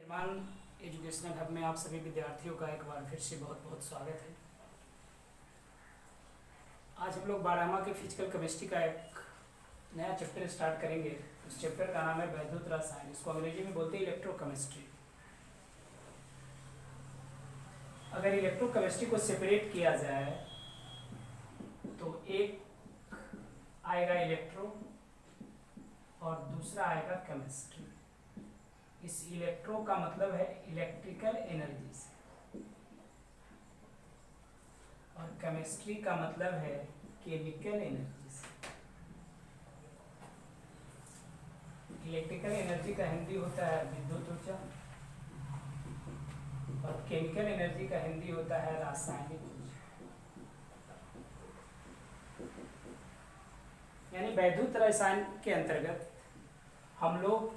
मान educational hub में आप सभी विद्यार्थियों का एक बार फिर से बहुत बहुत स्वागत है। आज हम लोग 12वां के फिजिकल केमिस्ट्री का एक नया चैप्टर स्टार्ट करेंगे। उस चैप्टर का नाम है वैद्युत रसायन। इसको अंग्रेजी में बोलते हैं इलेक्ट्रोकेमिस्ट्री। अगर इलेक्ट्रोकेमिस्ट्री को सेपरेट किया जाए तो एक आएगा इलेक्ट्रो और दूसरा आएगा केमिस्ट्री। इस इलेक्ट्रो का मतलब है इलेक्ट्रिकल एनर्जी से और केमिस्ट्री का मतलब है केमिकल एनर्जी से। इलेक्ट्रिकल एनर्जी का हिंदी होता है विद्युत ऊर्जा और केमिकल एनर्जी का हिंदी होता है रासायनिक ऊर्जा। यानी वैद्युत रसायन के अंतर्गत हम लोग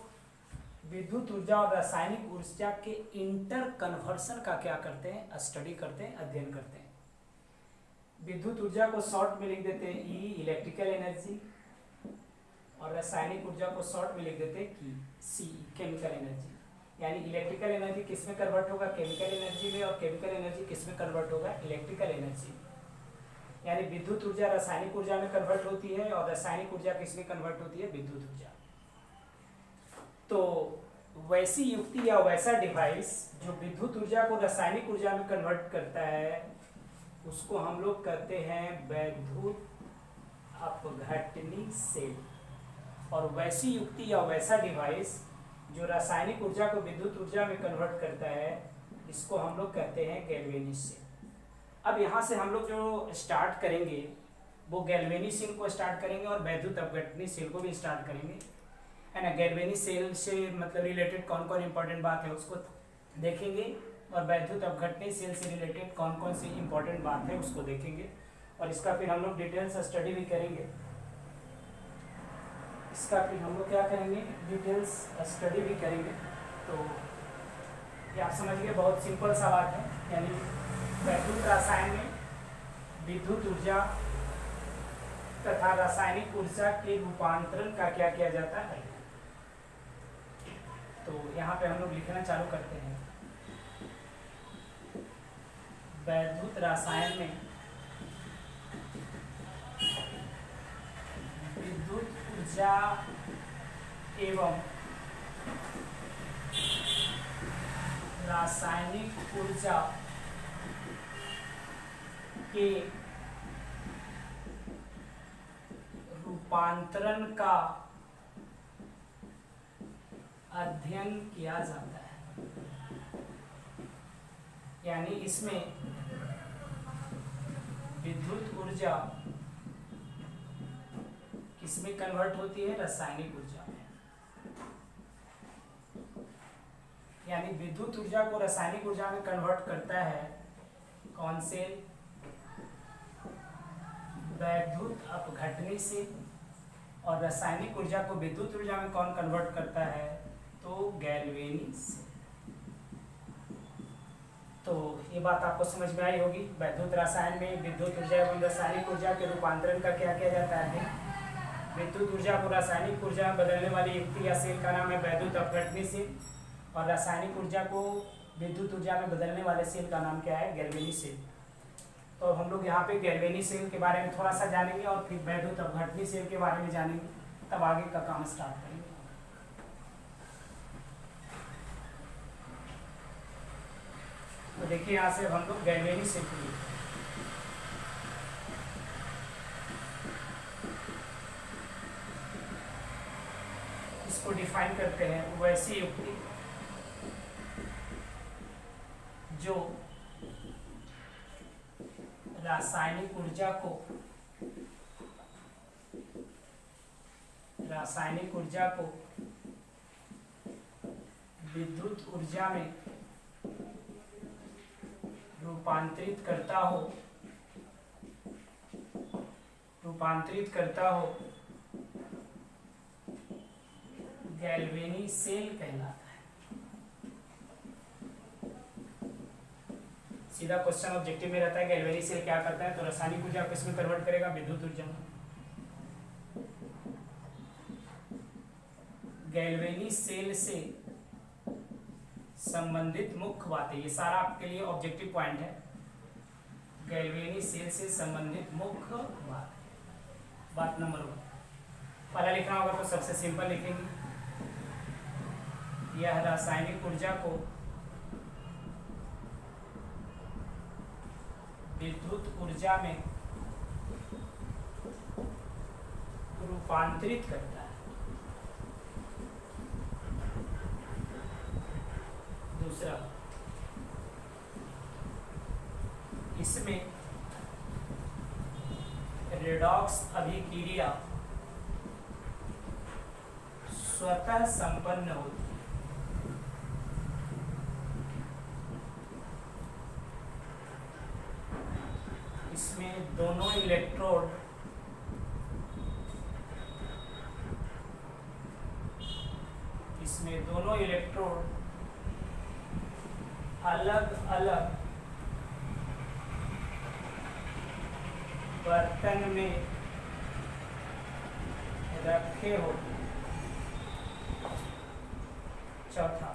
विद्युत ऊर्जा और रासायनिक ऊर्जा के इंटर कन्वर्सन का क्या करते हैं, स्टडी करते हैं, अध्ययन करते हैं। विद्युत ऊर्जा को शॉर्ट में लिख देते हैं ई, इलेक्ट्रिकल एनर्जी, और रासायनिक ऊर्जा को शॉर्ट में लिख देते हैं की, सी, केमिकल एनर्जी। यानी इलेक्ट्रिकल एनर्जी किस में कन्वर्ट होगा, केमिकल एनर्जी में, और केमिकल एनर्जी किस में कन्वर्ट होगा, इलेक्ट्रिकल एनर्जी। यानी विद्युत ऊर्जा रासायनिक ऊर्जा में कन्वर्ट होती है और रासायनिक ऊर्जा किस में कन्वर्ट होती है, विद्युत ऊर्जा। तो वैसी युक्ति या वैसा डिवाइस जो विद्युत ऊर्जा को रासायनिक ऊर्जा में कन्वर्ट करता है उसको हम लोग कहते हैं वैद्युत अपघटनी सेल। और वैसी युक्ति या वैसा डिवाइस जो रासायनिक ऊर्जा को विद्युत ऊर्जा में कन्वर्ट करता है इसको हम लोग कहते हैं गैल्वेनी सेल। अब यहाँ से हम लोग जो स्टार्ट करेंगे वो गैल्वेनी सेल को स्टार्ट करेंगे और वैद्युत अपघटनी सेल को भी स्टार्ट करेंगे, है ना। गैल्वेनी सेल से मतलब रिलेटेड कौन कौन इंपॉर्टेंट बात है उसको देखेंगे और वैद्युत अपघटनी सेल से रिलेटेड कौन कौन सी इंपॉर्टेंट बात है उसको देखेंगे और इसका फिर हम लोग डिटेल्स स्टडी भी करेंगे। इसका फिर हम लोग क्या करेंगे, डिटेल्स स्टडी भी करेंगे। तो ये आप समझ गए, बहुत सिंपल सा बात है। यानी वैद्युत रसायन में विद्युत ऊर्जा तथा रासायनिक ऊर्जा के रूपांतरण का क्या किया जाता है। तो यहाँ पे हम लोग लिखना चालू करते हैं। वैद्युत रसायन में विद्युत ऊर्जा एवं रासायनिक ऊर्जा के रूपांतरण का अध्ययन किया जाता है। यानी इसमें विद्युत ऊर्जा किसमें कन्वर्ट होती है, रासायनिक ऊर्जा में। यानी विद्युत ऊर्जा को रासायनिक ऊर्जा में कन्वर्ट करता है कौन से, वैद्युत अपघटनी से। और रासायनिक ऊर्जा को विद्युत ऊर्जा में कौन कन्वर्ट करता है, तो गैल्वेनी से। तो ये बात आपको समझ में आई होगी। वैद्युत रसायन में विद्युत ऊर्जा एवं रासायनिक ऊर्जा के रूपांतरण का क्या किया जाता है। विद्युत ऊर्जा को रासायनिक ऊर्जा में बदलने वाली युक्ति या सेल का नाम है वैद्युत अपघटनी सेल और रासायनिक ऊर्जा को विद्युत ऊर्जा में बदलने वाले सेल का नाम क्या है, गैल्वेनी सेल। तो हम लोग यहाँ पे गैल्वेनी सेल के बारे में थोड़ा सा जानेंगे और फिर वैद्युत अपघटनी सेल के बारे में जानेंगे, तब आगे का काम स्टार्ट करेंगे। तो देखिए यहाँ से हम लोग गैल्वेनी सेल के लिए इसको डिफाइन करते हैं। वैसी युक्ति जो रासायनिक ऊर्जा को विद्युत ऊर्जा में रूपांतरित करता हो गैल्वेनी सेल कहलाता है। सीधा क्वेश्चन ऑब्जेक्टिव में रहता है गैल्वेनी सेल क्या करता है, तो रासायनिक ऊर्जा को किसमें कन्वर्ट करेगा, विद्युत ऊर्जा में। गैल्वेनी सेल से संबंधित मुख्य बातें, ये सारा आपके लिए ऑब्जेक्टिव पॉइंट है। गैल्वेनी सेल से संबंधित मुख्य बात नंबर 1। पहला लिखना होगा तो सबसे सिंपल लिखेंगे, यह रासायनिक ऊर्जा को विद्युत ऊर्जा में रूपांतरित करता है। दूसरा, इसमें रेडॉक्स अभिक्रिया स्वतः संपन्न होती है। इसमें दोनों इलेक्ट्रोड अलग अलग बर्तन में रखे होते हैं। चौथा,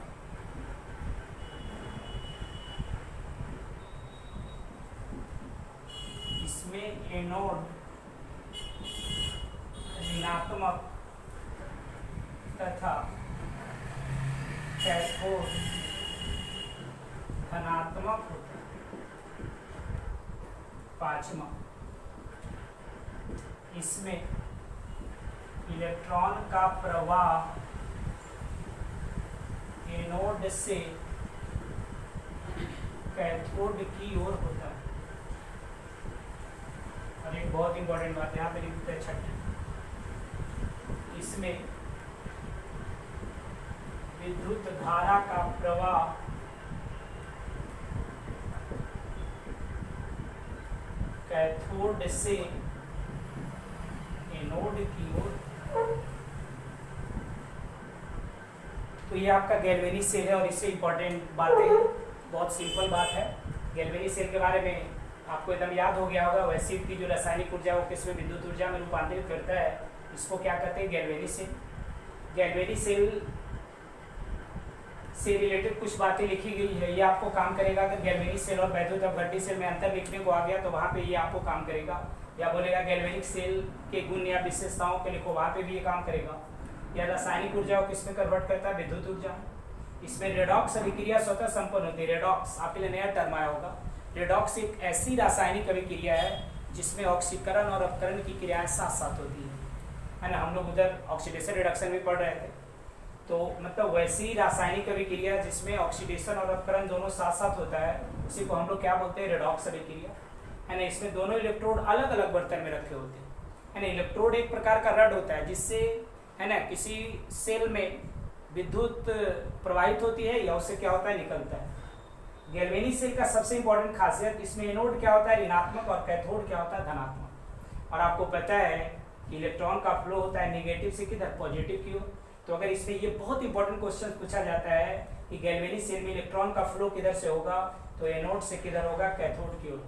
इसमें एनोड ऋणात्मक तथा कैथोड धनात्मक होता है। पांचवा, इसमें इलेक्ट्रॉन का प्रवाह एनोड से कैथोड की ओर होता है। और एक बहुत इंपॉर्टेंट बात यहाँ पे लिखते हैं, छठी, इसमें विद्युत धारा का प्रवाह कैथोड से एनोड की ओर। तो ये आपका गैल्वेनी सेल है और इससे इंपॉर्टेंट बातें, बहुत सिंपल बात है। गैल्वेनी सेल के बारे में आपको एकदम याद हो गया होगा। वैसे की जो रासायनिक ऊर्जा वो किसमें विद्युत ऊर्जा में रूपांतरित करता है, इसको क्या कहते हैं, गैल्वेनी सेल। गैल्वेनी सेल से रिलेटेड कुछ बातें लिखी गई है, ये आपको काम करेगा। अगर गैल्वेनिक सेल और वैद्युत अपघट्य सेल में अंतर लिखने को आ गया तो वहाँ पे ये आपको काम करेगा। या बोलेगा गैल्वेनिक सेल के गुण या विशेषताओं के लिखो, वहाँ पे भी ये काम करेगा। या रासायनिक ऊर्जा को किसमें कन्वर्ट करता है, विद्युत ऊर्जा। इसमें रेडॉक्स अभिक्रिया स्वतः संपन्न होती है। रेडॉक्स आपके लिए नया टर्म आया होगा। रेडॉक्स एक ऐसी रासायनिक अभिक्रिया है जिसमें ऑक्सीकरण और अपकरण की क्रियाएं साथ साथ होती है ना। हम लोग उधर ऑक्सीडेशन रिडक्शन में पढ़ रहे थे, तो मतलब वैसी रासायनिक अभिक्रिया जिसमें ऑक्सीडेशन और अपकरण दोनों साथ साथ होता है, उसी को हम लोग क्या बोलते हैं, रेडॉक्स अभिक्रिया, है ना। इसमें दोनों इलेक्ट्रोड अलग अलग बर्तन में रखे होते हैं, है ना। इलेक्ट्रोड एक प्रकार का रड होता है जिससे, है ना, किसी सेल में विद्युत प्रवाहित होती है या उससे क्या होता है, निकलता है। गैल्वेनिक सेल का सबसे इंपॉर्टेंट खासियत, इसमें एनोड क्या होता है, ऋणात्मक, और कैथोड क्या होता है, धनात्मक। और आपको पता है कि इलेक्ट्रॉन का फ्लो होता है नेगेटिव से किधर, पॉजिटिव की ओर। तो अगर इसमें ये बहुत इंपॉर्टेंट क्वेश्चन पूछा जाता है कि गैल्वेनिक सेल में इलेक्ट्रॉन का फ्लो किधर से होगा, तो एनोड से किधर होगा, कैथोड की ओर,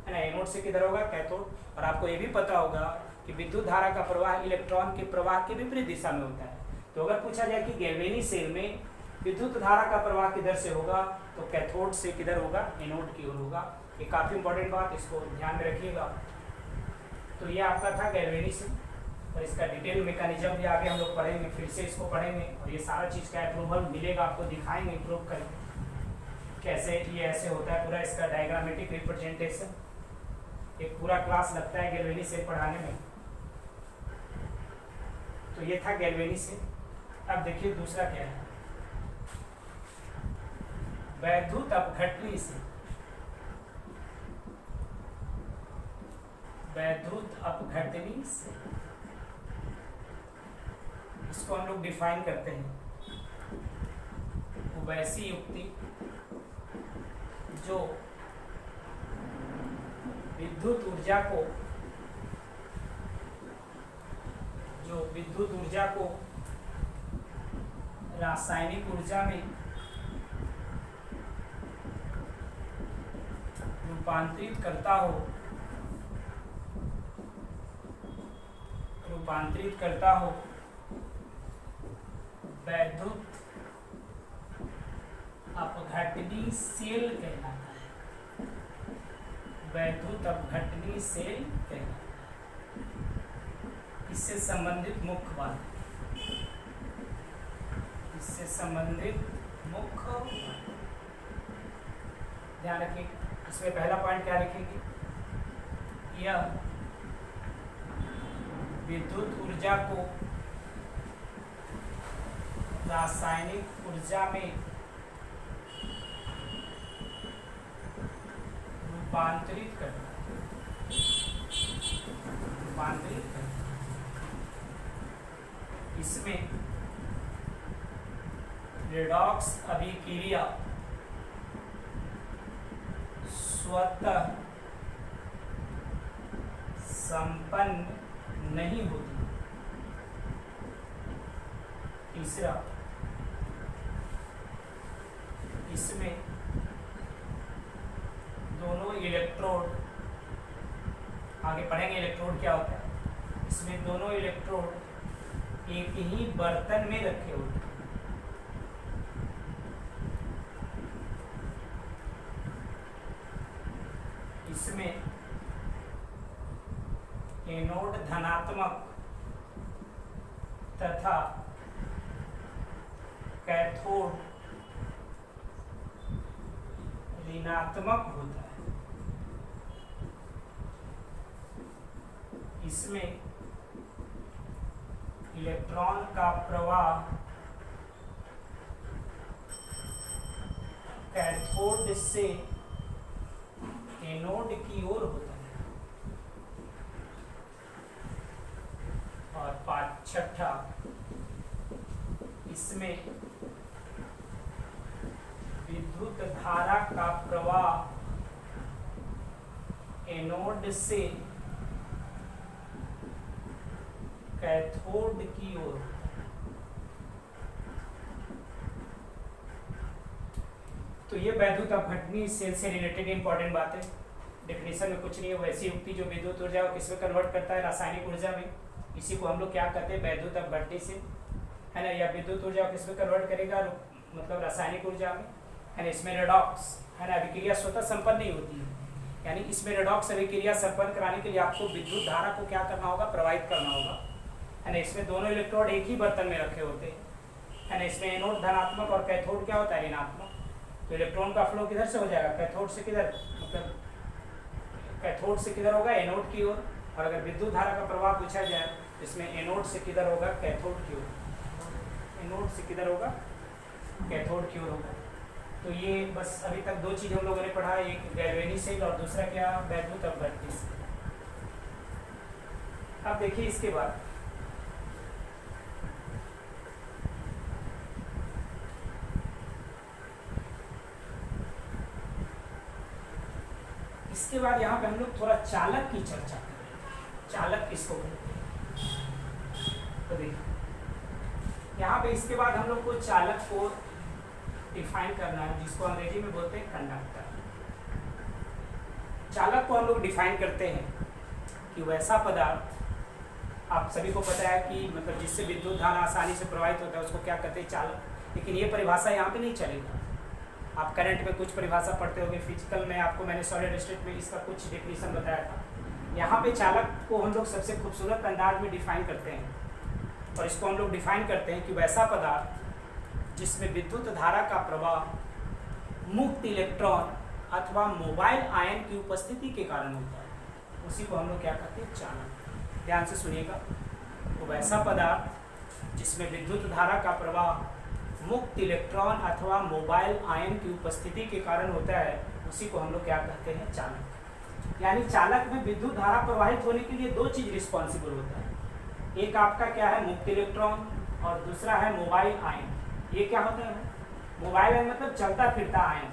है ना। एनोड से किधर होगा, कैथोड। और आपको ये भी पता होगा कि विद्युत धारा का प्रवाह इलेक्ट्रॉन के प्रवाह के विपरीत दिशा में होता है। तो अगर पूछा जाए कि गैल्वेनिक सेल में विद्युत धारा का प्रवाह किधर से होगा, तो कैथोड से किधर होगा, एनोड की ओर होगा। ये काफ़ी इंपॉर्टेंट बात, इसको ध्यान में रखिएगा। तो ये आपका था गैल्वेनिक सेल, और इसका डिटेल मैकेनिज्म भी आगे हम लोग पढ़ेंगे, फिर से इसको पढ़ेंगे। और ये सारा चीज़ का अप्रूवल मिलेगा, आपको दिखाएंगे प्रूव करके कैसे ये ऐसे होता है। पूरा इसका डायग्रामेटिक रिप्रेजेंटेशन, एक पूरा क्लास लगता है गैल्वेनिक सेल पढ़ाने में। तो ये था गैल्वेनिक सेल। अब देखिए दूसरा क्या है, वैद्युत अपघटनी सेल। वैद्युत अपघटनी सेल, इसको हम लोग डिफाइन करते हैं, वैसी युक्ति जो विद्युत ऊर्जा को रासायनिक ऊर्जा में रूपांतरित करता हो वैद्युत अपघटनी सेल कहलाता है, वैद्युत अपघटनी सेल कहलाता है। इससे संबंधित मुख्य बात, इससे संबंधित मुख्य बात ध्यान रखिए। इसमें पहला पॉइंट क्या लिखेंगे, यह विद्युत ऊर्जा को रासायनिक ऊर्जा में रूपांतरित करता है, रूपांतरित करता है। इसमें रेडॉक्स अभिक्रिया स्वतः संपन्न नहीं होती। तीसरा, इसमें दोनों इलेक्ट्रोड, आगे पढ़ेंगे इलेक्ट्रोड क्या होता है, इसमें दोनों इलेक्ट्रोड एक ही बर्तन में रखे होते हैं। इसमें एनोड धनात्मक तथा कैथोड ऋणात्मक होता है। इसमें इलेक्ट्रॉन का प्रवाह कैथोड से एनोड की ओर होता है। और छठा, इसमें विद्युत धारा का प्रवाह एनोड से कैथोड की ओर। तो ये वैद्युत अपघटनी सेल से रिलेटेड इंपॉर्टेंट बात है। डेफिनेशन में कुछ नहीं है, वैसी युक्ति जो विद्युत ऊर्जा को किसमें कन्वर्ट करता है, रासायनिक ऊर्जा में। इसी को हम लोग क्या कहते हैं, वैद्युत अपघटनी सेल, है ना। या विद्युत ऊर्जा को किसमें कन्वर्ट करेगा, मतलब रासायनिक ऊर्जा में, है ना। इसमें रेडॉक्स, है ना, अभिक्रिया स्वतः संपन्न नहीं होती है, यानी इसमें रेडॉक्स अभिक्रिया संपन्न कराने के लिए आपको विद्युत धारा को क्या करना होगा, प्रवाहित करना होगा, है ना। इसमें दोनों इलेक्ट्रोड एक ही बर्तन में रखे होते हैं, है ना। इसमें एनोड धनात्मक और कैथोड क्या होता है, ऋणात्मक। तो इलेक्ट्रॉन का फ्लो किधर से हो जाएगा, कैथोड से किधर, मतलब कैथोड से किधर होगा, एनोड की ओर। और अगर विद्युत धारा का प्रवाह पूछा जाए, इसमें एनोड से किधर होगा, कैथोड की ओर। एनोड से किधर होगा, कैथोड की ओर होगा। तो ये बस अभी तक दो चीज़ हम लोगों ने पढ़ा, एक गैल्वेनी सेल और दूसरा क्या, वैद्युत अपघटनी सेल। अब देखिए इसके बाद यहाँ पे हम लोग थोड़ा चालक की चर्चा करें। चालक किसको कहते हैं, तो देखिए यहाँ पे इसके बाद हम लोग को चालक को डिफाइन करना है, जिसको अंग्रेजी में बोलते हैं कंडक्टर। चालक को हम लोग डिफाइन करते हैं कि वैसा पदार्थ, आप सभी को पता है कि मतलब जिससे विद्युत धारा आसानी से प्रवाहित होता है उसको क्या कहते हैं, चालक। लेकिन ये परिभाषा यहाँ पे नहीं चलेगा। आप करंट में कुछ परिभाषा पढ़ते होंगे, फिजिकल में आपको मैंने सॉलिड स्टेट में इसका कुछ डेफिनेशन बताया था। यहाँ पे चालक को हम लोग सबसे खूबसूरत अंदाज में डिफाइन करते हैं, और इसको हम लोग डिफाइन करते हैं कि वैसा पदार्थ जिसमें विद्युत धारा का प्रवाह मुक्त इलेक्ट्रॉन अथवा मोबाइल आयन की उपस्थिति के कारण होता है, उसी को हम लोग क्या कहते हैं, चालक। ध्यान से सुनिएगा, तो वैसा पदार्थ जिसमें विद्युत धारा का प्रवाह मुक्त इलेक्ट्रॉन अथवा मोबाइल आयन की उपस्थिति के कारण होता है, उसी को हम लोग क्या कहते हैं, चालक। यानी चालक में विद्युत धारा प्रवाहित होने के लिए दो चीज रिस्पॉन्सिबल होता है। एक आपका क्या है, मुक्त इलेक्ट्रॉन, और दूसरा है मोबाइल आयन। ये क्या होता है, मोबाइल आयन मतलब चलता फिरता आयन।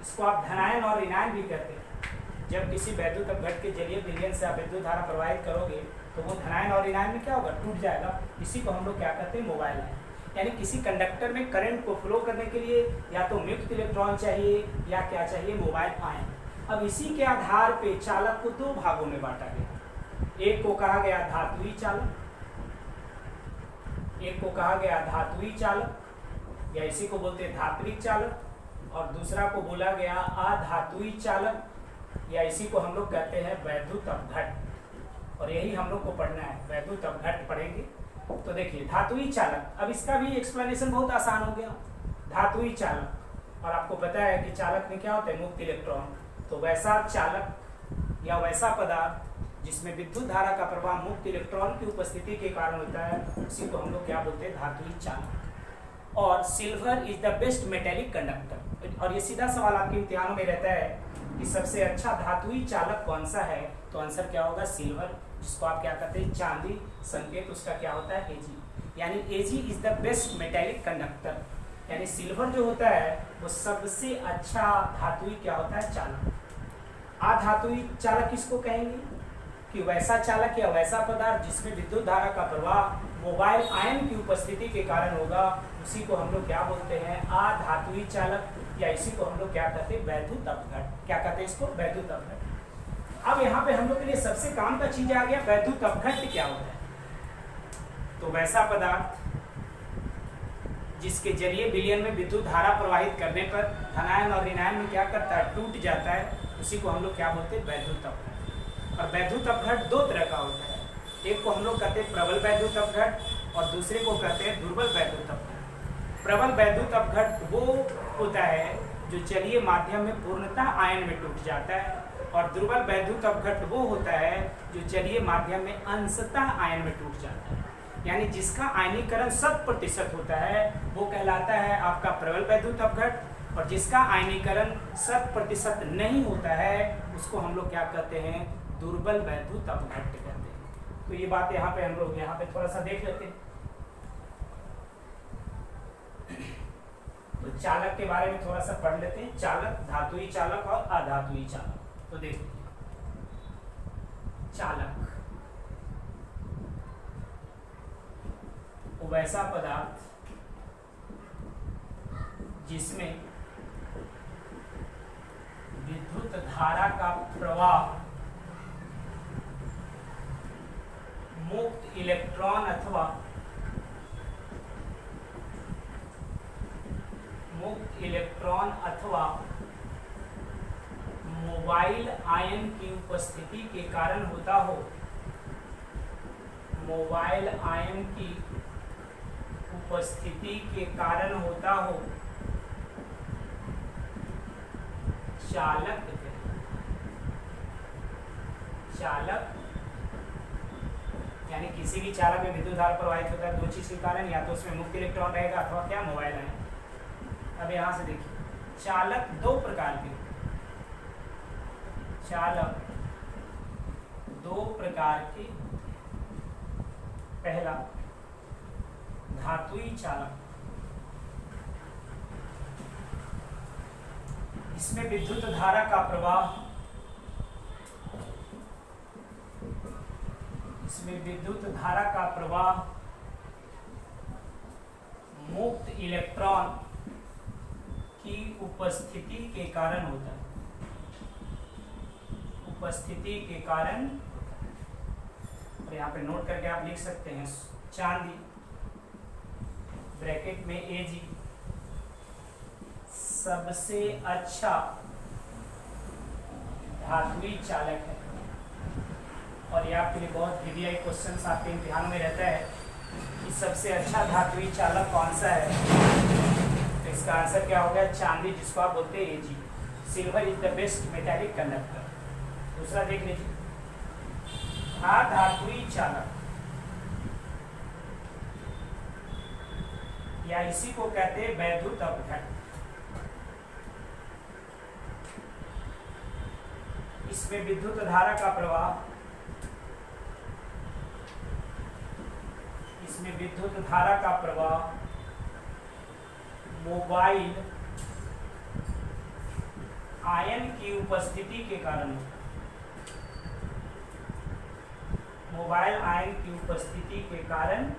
इसको आप धनायन और ऋणायन भी कहते हैं। जब किसी वैद्युत अपघट के जरिए विलयन से आप विद्युत धारा प्रवाहित करोगे तो वो धनायन और ऋणायन में क्या होगा, टूट जाएगा। इसी को हम लोग क्या कहते हैं, मोबाइल आयन। यानी किसी कंडक्टर में करंट को फ्लो करने के लिए या तो मुक्त इलेक्ट्रॉन चाहिए या क्या चाहिए, मोबाइल आयन। अब इसी के आधार पे चालक को दो भागों में बांटा गया। एक को कहा गया धात्विक चालक, एक को कहा गया धात्विक चालक, या इसी को बोलते हैं धात्विक चालक, और दूसरा को बोला गया अधातुई चालक, या इसी को हम लोग कहते हैं वैद्युत अपघट। और यही हम लोग को पढ़ना है, वैद्युत अपघट पढ़ेंगे। तो देखिए धातुई चालक, अब इसका भी एक्सप्लेनेशन बहुत आसान हो गया। धातुई चालक, और आपको पता है कि चालक में क्या होता है, मुक्त इलेक्ट्रॉन। तो वैसा चालक या वैसा पदार्थ जिसमें विद्युत धारा का प्रवाह मुक्त इलेक्ट्रॉन की उपस्थिति के कारण होता है, उसी को हम लोग क्या बोलते हैं, धातुई चालक। और silver is the best metallic conductor. और ये सीधा सवाल आपके इम्तिहानों में रहता है कि सबसे अच्छा धातुई चालक कौन सा है, तो आंसर क्या होगा, सिल्वर, जिसको आप क्या कहते हैं, चांदी। संकेत उसका क्या होता है, Ag, यानी Ag is the best metallic conductor, यानी सिल्वर जो होता है वो सबसे अच्छा धातुई क्या होता है, चालक। अधातुई चालक किसको कहेंगे, कि वैसा चालक या वैसा पदार्थ जिसमें विद्युत धारा का प्रवाह मोबाइल आयन की उपस्थिति के कारण होगा, उसी को हम लोग क्या बोलते हैं, अधातुई चालक, या इसी को हम लोग क्या कहते हैं, वैद्युत अपघट। क्या कहते हैं इसको, वैद्युत अपघट। अब यहाँ पे हम लोग के लिए सबसे काम का चीज आ गया, वैद्युत अपघट क्या होता है। तो वैसा पदार्थ जिसके जरिए विलयन में विद्युत धारा प्रवाहित करने पर धनायन और ऋणायन में क्या करता है, टूट जाता है, उसी को हम लोग क्या बोलते हैं, वैद्युत अपघट। और वैद्युत अपघट दो तरह का होता है, एक को हम लोग कहते हैं प्रबल वैद्युत अपघट और दूसरे को कहते हैं दुर्बल वैद्युत अपघट। प्रबल वैद्युत अपघट वो होता है जो जलीय माध्यम में पूर्णतः आयन में टूट जाता है, और दुर्बल वैद्युत अपघट वो होता है जो जलीय माध्यम में अंशतः आयन में टूट जाता है, यानी जिसका आयनीकरण 100% होता है वो कहलाता है आपका प्रबल वैद्युत अपघट, और जिसका आयनीकरण 100% नहीं होता है उसको हम लोग क्या कहते हैं, दुर्बल वैद्युत अपघट कहते हैं। तो ये बात यहाँ पे हम लोग यहाँ पे थोड़ा सा देख लेते हैं। तो चालक के बारे में थोड़ा सा पढ़ लेते हैं, चालक, धातुई चालक और अधातुई चालक। तो देखिए चालक वो वैसा पदार्थ जिसमें विद्युत धारा का प्रवाह मुक्त इलेक्ट्रॉन अथवा मोबाइल आयन की उपस्थिति के कारण होता हो, मोबाइल आयन की उपस्थिति के कारण होता हो, चालक। चालक यानी किसी भी चालक में विद्युत धारा प्रवाहित होता है दो चीज के कारण, या तो उसमें मुक्त इलेक्ट्रॉन रहेगा अथवा क्या, मोबाइल आयन। अब यहाँ से देखिए चालक दो प्रकार के, चालक दो प्रकार के। पहला धातुई चालक, इसमें विद्युत धारा का प्रवाह, इसमें विद्युत धारा का प्रवाह मुक्त इलेक्ट्रॉन की उपस्थिति के कारण होता है, उपस्थिति के कारण। और यहाँ पे नोट करके आप लिख सकते हैं चांदी ब्रैकेट में Ag सबसे अच्छा धातुई चालक है। और ये आपके लिए बहुत VVI क्वेश्चन आपके इम्तिहान में रहता है कि सबसे अच्छा धातुई चालक कौन सा है, तो इसका आंसर क्या होगा, चांदी, जिसको आप बोलते हैं Ag। Silver is the best metallic conductor. दूसरा देख लीजिए अधातुई चालक, या इसी को कहते हैं वैद्युत अपघट। इसमें विद्युत धारा का प्रवाह, इसमें विद्युत धारा का प्रवाह मोबाइल आयन की उपस्थिति के कारण, मोबाइल आयन की उपस्थिति के कारण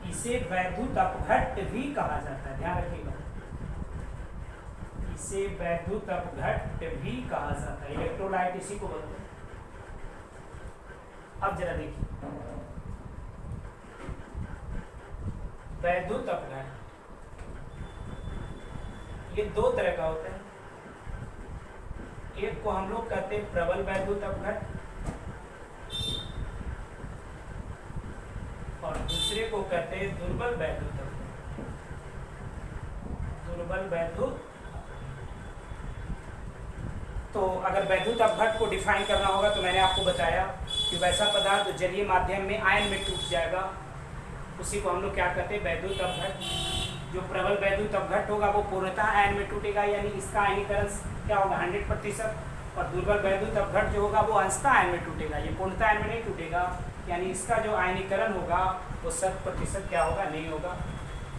इसे वैद्युत अपघट भी कहा जाता है। ध्यान रखिएगा, इसे वैद्युत अपघट भी कहा जाता है। इलेक्ट्रोलाइट इसी को बोलते हैं। अब जरा देखिए वैद्युत अपघट, ये दो तरह का होता है। एक को हम लोग कहते हैं प्रबल वैद्युत अपघट और दूसरे को कहते हैं दुर्बल वैद्युत अपघट। दुर्बल वैद्युत। तो अगर वैद्युत अपघट को डिफाइन करना होगा तो मैंने आपको बताया कि वैसा पदार्थ जो जलीय माध्यम में आयन में टूट जाएगा उसी को हम लोग क्या कहते हैं वैद्युत अपघट। जो प्रबल वैद्युत अपघट होगा वो पूर्णतः आयन में टूटेगा, यानी इसका आयनीकरण क्या होगा 100%। और दुर्बल वैद्युत अपघट जो होगा वो अंशतः आयन में टूटेगा, ये पूर्णतः आयन में नहीं टूटेगा, यानी इसका जो आयनीकरण होगा वो 100% क्या होगा नहीं होगा।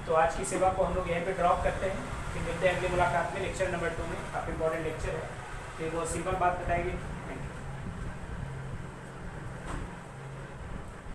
तो आज की सेवा को हम लोग यहीं पे ड्रॉप करते हैं, फिर मिलते हैं अगली मुलाकात में लेक्चर नंबर 2 में। काफ़ी इंपॉर्टेंट लेक्चर है, फिर बहुत सिंपल बात बताएगी।